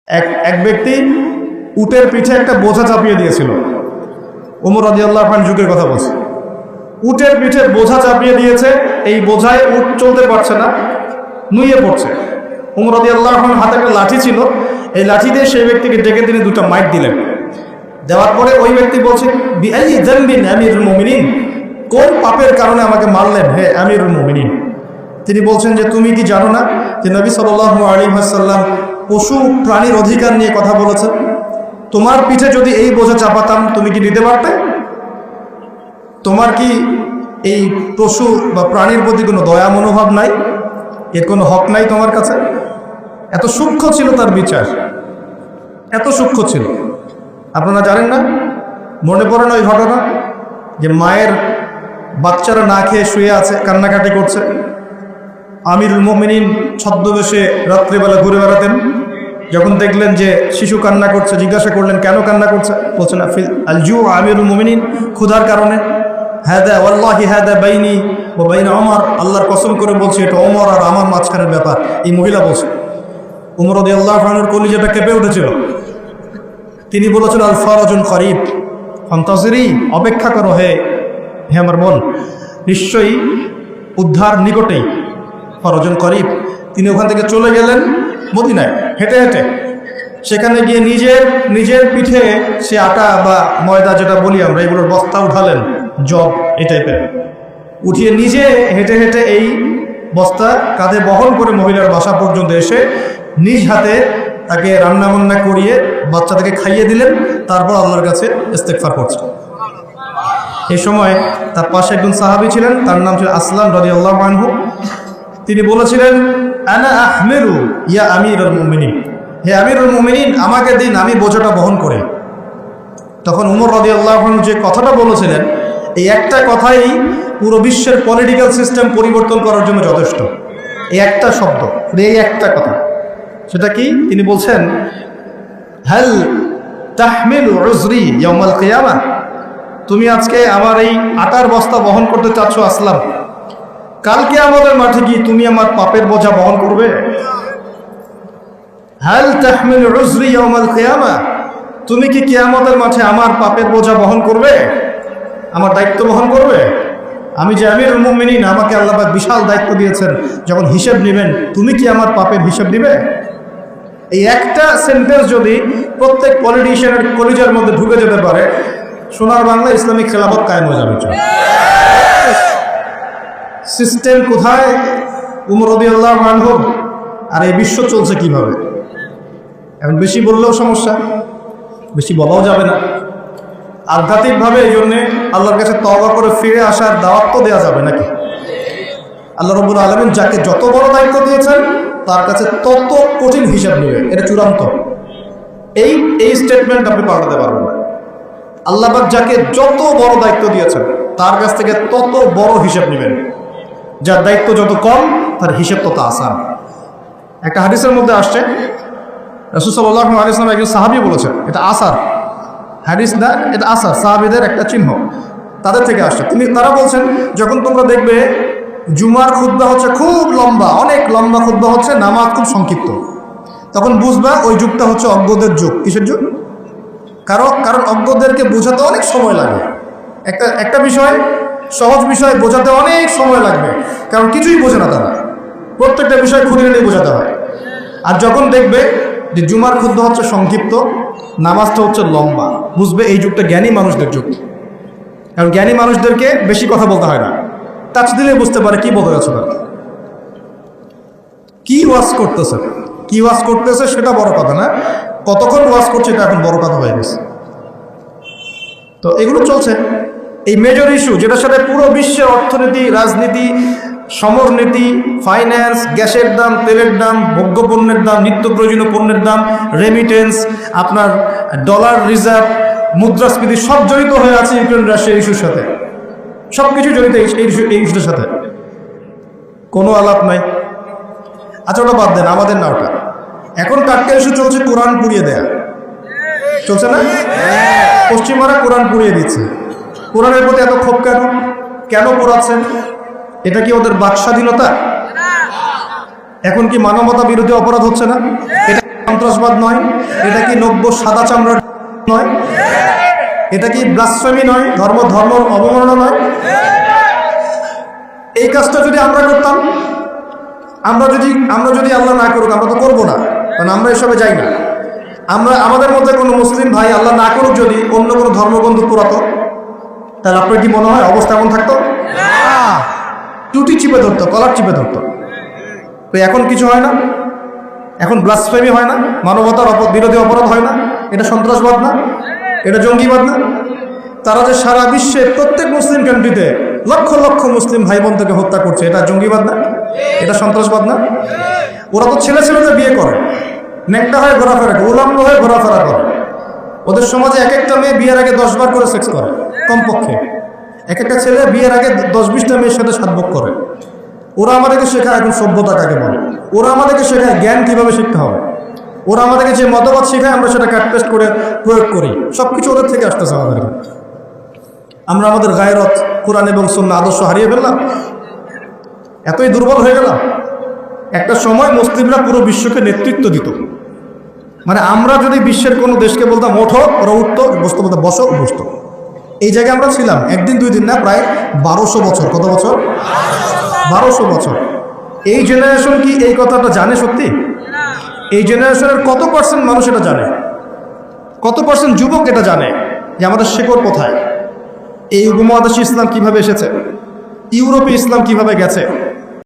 এক ব্যক্তি উটের পিঠে একটা বোঝা চাপিয়ে দিয়েছিল। ওমর রাদিয়াল্লাহু আনহু যুগের কথা বলছে। উটের পিঠে বোঝা চাপিয়ে দিয়েছে, এই বোঝায় উট চলতে পারছে না, নুয়ে পড়ছে। ওমর রাদিয়াল্লাহু আনহুর হাতে একটা লাঠি ছিল, এই লাঠি দিয়ে সেই ব্যক্তিকে ডেকে তিনি দুটো মাইট দিলেন। দেওয়ার পরে ওই ব্যক্তি বলছে, বিআই যামবিন আমিরুল মুমিনিন, কোন পাপের কারণে আমাকে মারলেন হে আমিরুল মুমিনিন? তিনি বলছেন যে তুমি কি জানো না যে নবী সাল্লাল্লাহু আলাইহি ওয়াসাল্লাম পশু প্রাণীর অধিকার নিয়ে কথা বলেছেন? তোমার পিঠে যদি এই বোঝা চাপাতাম তুমি কি নিতে পারতে? তোমার কি এই পশু বা প্রাণীর প্রতি কোনো দয়া মনোভাব নাই? এর কোনো হক নাই তোমার কাছে? এত সূক্ষ্ম ছিল তার বিচার, এত সূক্ষ্ম ছিল। আপনারা জানেন না, মনে পড়ে না ওই ঘটনা যে মায়ের বাচ্চারা না খেয়ে শুয়ে আছে, কান্নাকাটি করছে। আমিরুল মুমিনিন ছদ্মবেশে রাত্রিবেলা ঘুরে বেড়াতেন। যখন দেখলেন যে শিশু কান্না করছে, জিজ্ঞাসা করলেন কেন কান্না করছে? বলছেন আল জু আমিরুল মুমিনিন, ক্ষুধার কারণে। হাদা ওয়াল্লাহি হাদা বাইনি ওয়া বাইনা ওমর, আল্লাহর কসম করে বলছি এটা ওমর আর আমার মাঝখানের ব্যাপার। এই মহিলা বলছে। ওমর রাদিয়াল্লাহু আনহুর কলিজাটা কেঁপে উঠেছিল। তিনি বলেছেন আল ফারাজুন করিব ফান্তাজিরি, অপেক্ষা করো হে আমার বোন, নিশ্চয়ই উদ্ধার নিকটেই। ফারাজুন করিব। তিনি ওখান থেকে চলে গেলেন মদিনায় হেঁটে হেঁটে। সেখানে গিয়ে নিজের পিঠে সে আটা বা ময়দা যেটা বলি আমরা, এগুলোর বস্তা উঠালেন, জব এই টাইপের উঠিয়ে নিজে হেঁটে হেঁটে এই বস্তা কাঁধে বহন করে মহিলার বাসা পর্যন্ত এসে নিজ হাতে তাকে রান্নাবান্না করিয়ে বাচ্চাটাকে খাইয়ে দিলেন। তারপর আল্লাহর কাছে ইস্তেগফার করছেন। এই সময় তার পাশে একজন সাহাবী ছিলেন, তার নাম ছিল আসলাম রাদিয়াল্লাহু আনহু। তিনি বলেছিলেন আনা আহমিলু ইয়া আমিরুল মুমিনিন, হে আমিরুল মুমিনিন আমাকে দিন, আমি বোঝাটা বহন করি। তখন উমর রাদিয়াল্লাহু আনহু যে কথাটা বলেছিলেন, এই একটা কথাই পুরো বিশ্বের পলিটিক্যাল সিস্টেম পরিবর্তন করার জন্য যথেষ্ট। এই একটা শব্দ, এই একটা কথা। সেটা কি? তিনি বলছেন হাল তাহমিলু উজরি ইয়াউমাল কিয়ামাহ, তুমি আজকে আমার এই আটার বস্তা বহন করতে চাচ্ছ আসলাম, কালকে আমাদের মাঠে গিয়ে তুমি আমার পাপের বোঝা বহন করবে? হাল তাহমিলু উজরি ইয়াউমাল কিয়ামাহ, তুমি কি কিয়ামতের মাঠে আমার পাপের বোঝা বহন করবে, আমার দায়িত্ব বহন করবে? আমি যে আমিরুল মুমিনিন, আমাকে আল্লাহ পাক বিশাল দায়িত্ব দিয়েছেন, যখন হিসেব নেবেন তুমি কি আমার পাপের হিসেব দিবে? এই একটা সেন্টেন্স যদি প্রত্যেক পলিটিশিয়ানের কলিজার মধ্যে ঢুকে যেতে পারে, সোনার বাংলা ইসলামিক খেলাফত কায়েম হয়ে যাবে। সিস্টেম কোথায়? উমর রাদিয়াল্লাহু আনহু। আর এই বিশ্ব চলছে কিভাবে? এখন বেশি বললেও সমস্যা, বেশি বলাও যাবে না। আধ্যাত্মিকভাবে এই জন্যে আল্লাহর কাছে তওবা করে ফিরে আসার দাওয়াত তো দেওয়া যাবে নাকি? আল্লাহ রাব্বুল আলামিন যাকে যত বড় দায়িত্ব দিয়েছেন তার কাছে তত কঠিন হিসাব নেবে, এটা চূড়ান্ত। এই স্টেটমেন্ট আপনি পাল্টাতে পারবেন না। আল্লাহ পাক যাকে যত বড় দায়িত্ব দিয়েছেন তার কাছ থেকে তত বড় হিসাব নেবেন। যার দায়িত্ব যত কম তার হিসাব তত আসান। একটা হাদিসের মধ্যে আসছে, রাসূল সাল্লাল্লাহু আলাইহি ওয়াসাল্লাম একজন সাহাবী বলেছেন, এটা আসার হাদিস না, এটা আসার, সাহাবীদের একটা চিহ্ন, তাদের থেকে আসছে। তারা বলছেন যখন তোমরা দেখবে জুমার খুতবা হচ্ছে খুব লম্বা, অনেক লম্বা খুতবা হচ্ছে, নামাজ খুব সংক্ষিপ্ত, তখন বুঝবা ওই যুগটা হচ্ছে অজ্ঞদের যুগ। কিসের যুগ? কারণ অজ্ঞদেরকে বোঝাতে অনেক সময় লাগে। একটা বিষয়, সহজ বিষয় বোঝাতে অনেক সময় লাগবে, কারণ কিছুই বোঝে না তারা, প্রত্যেকটা বিষয় খুঁড়ে নিয়ে বোঝাতে হয়। আর যখন দেখবে যে জুমার খুতবা হচ্ছে সংক্ষিপ্ত, নামাজটা হচ্ছে লম্বা, বুঝবে এই যুগটা জ্ঞানী মানুষদের যুগ। কারণ জ্ঞানী মানুষদেরকে বেশি কথা বলতে হয় না, টাচ দিলে বুঝতে পারে কি বলতে যাচ্ছে, কি ওয়াজ করতেছে সেটা বড় কথা না, কতক্ষণ ওয়াজ করছে এটা এখন বড় কথা হয়ে গেছে। তো এগুলো চলছে, এই মেজর ইস্যু যেটার সাথে পুরো বিশ্বের অর্থনীতি, রাজনীতি, সমরনীতি, ফাইন্যান্স, গ্যাসের দাম, তেলের দাম, ভোগ্যপণ্যের দাম, নিত্য প্রয়োজনীয় পণ্যের দাম, রেমিটেন্স, আপনার ডলার রিজার্ভ, মুদ্রাস্ফীতি, সব জড়িত হয়ে আছে ইউক্রেন রাশিয়ার ইস্যুর সাথে। সব কিছু জড়িত এই ইস্যুর সাথে, কোনো আলাপ নাই। আচ্ছা ওটা বাদ দেন, আমাদের না ওটা। এখন টাটকা ইস্যু চলছে কোরআন পুড়িয়ে দেয়া, চলছে না? পশ্চিমারা কোরআন পুড়িয়ে দিচ্ছে। কোরআনের প্রতি এত ক্ষোভ কেন পোড়াচ্ছেন? এটা কি ওদের বাক স্বাধীনতা? এখন কি মানবতা বিরোধী অপরাধ হচ্ছে না? এটা সন্ত্রাসবাদ নয়? এটা কি নব্য সাদা চামড়ার নয়? এটা কি ব্লাসফেমি নয়? ধর্ম অবমাননা নয়? এই কাজটা যদি আমরা করতাম, আমরা যদি আল্লাহ না করুক, আমরা তো করবো না, কারণ আমরা এসবে যাই না। আমাদের মধ্যে কোনো মুসলিম ভাই আল্লাহ না করুক যদি অন্য কোনো ধর্মবন্ধু পুরাতো, তাহলে আপনার কি মনে হয় অবস্থা এমন থাকতো? টুটি চিপে ধরতো, কলার চিপে ধরতো। তো এখন কিছু হয় না, এখন ব্লাসফেমি হয় না, মানবতার বিরোধী অপরাধ হয় না, এটা সন্ত্রাসবাদ না, এটা জঙ্গিবাদ না? তারা যে সারা বিশ্বে প্রত্যেক মুসলিম কান্ট্রিতে লক্ষ লক্ষ মুসলিম ভাই বোনকে হত্যা করছে, এটা জঙ্গিবাদ না? এটা সন্ত্রাসবাদ না? ওরা তো ছেলে ছেলেদের বিয়ে করে, নেকটা হয়ে ঘোরাফেরা করে, উলম্ব হয়ে ঘোরাফেরা করে। ওদের সমাজে এক একটা মেয়ে বিয়ের আগে 10 বার করে সেক্স করে কমপক্ষে। এক একটা ছেলে বিয়ের আগে 10-20টা মেয়ের সাথে সাতভোগ করে। ওরা আমাদেরকে শেখায় এখন সভ্যতা কাকে বলে, ওরা আমাদেরকে শেখায় জ্ঞান কিভাবে শিখতে হবে, ওরা আমাদেরকে যে মতবাদ শেখায় আমরা সেটা কাটপেস্ট করে প্রয়োগ করি। সব কিছু ওদের থেকে আসতেছে আমাদের। আমরা আমাদের গায়রত, কোরআন এবং সুন্নাহ আদর্শ হারিয়ে ফেললাম, এতই দুর্বল হয়ে গেলাম। একটা সময় মুসলিমরা পুরো বিশ্বকে নেতৃত্ব দিত। মানে আমরা যদি বিশ্বের কোনো দেশকে বলতাম ওঠো, ওরা উঠতো, বসতো, বলতো বসো, বসতো। এই জায়গায় আমরা ছিলাম একদিন 2 দিন না, প্রায় 1200 বছর। কত বছর? 1200 বছর। এই জেনারেশন কি এই কথাটা জানে সত্যি? এই জেনারেশনের কত পার্সেন্ট মানুষ এটা জানে? কত পার্সেন্ট যুবক এটা জানে যে আমাদের শেকড় কোথায়? এই উপমহাদেশে ইসলাম কিভাবে এসেছে, ইউরোপে ইসলাম কিভাবে গেছে,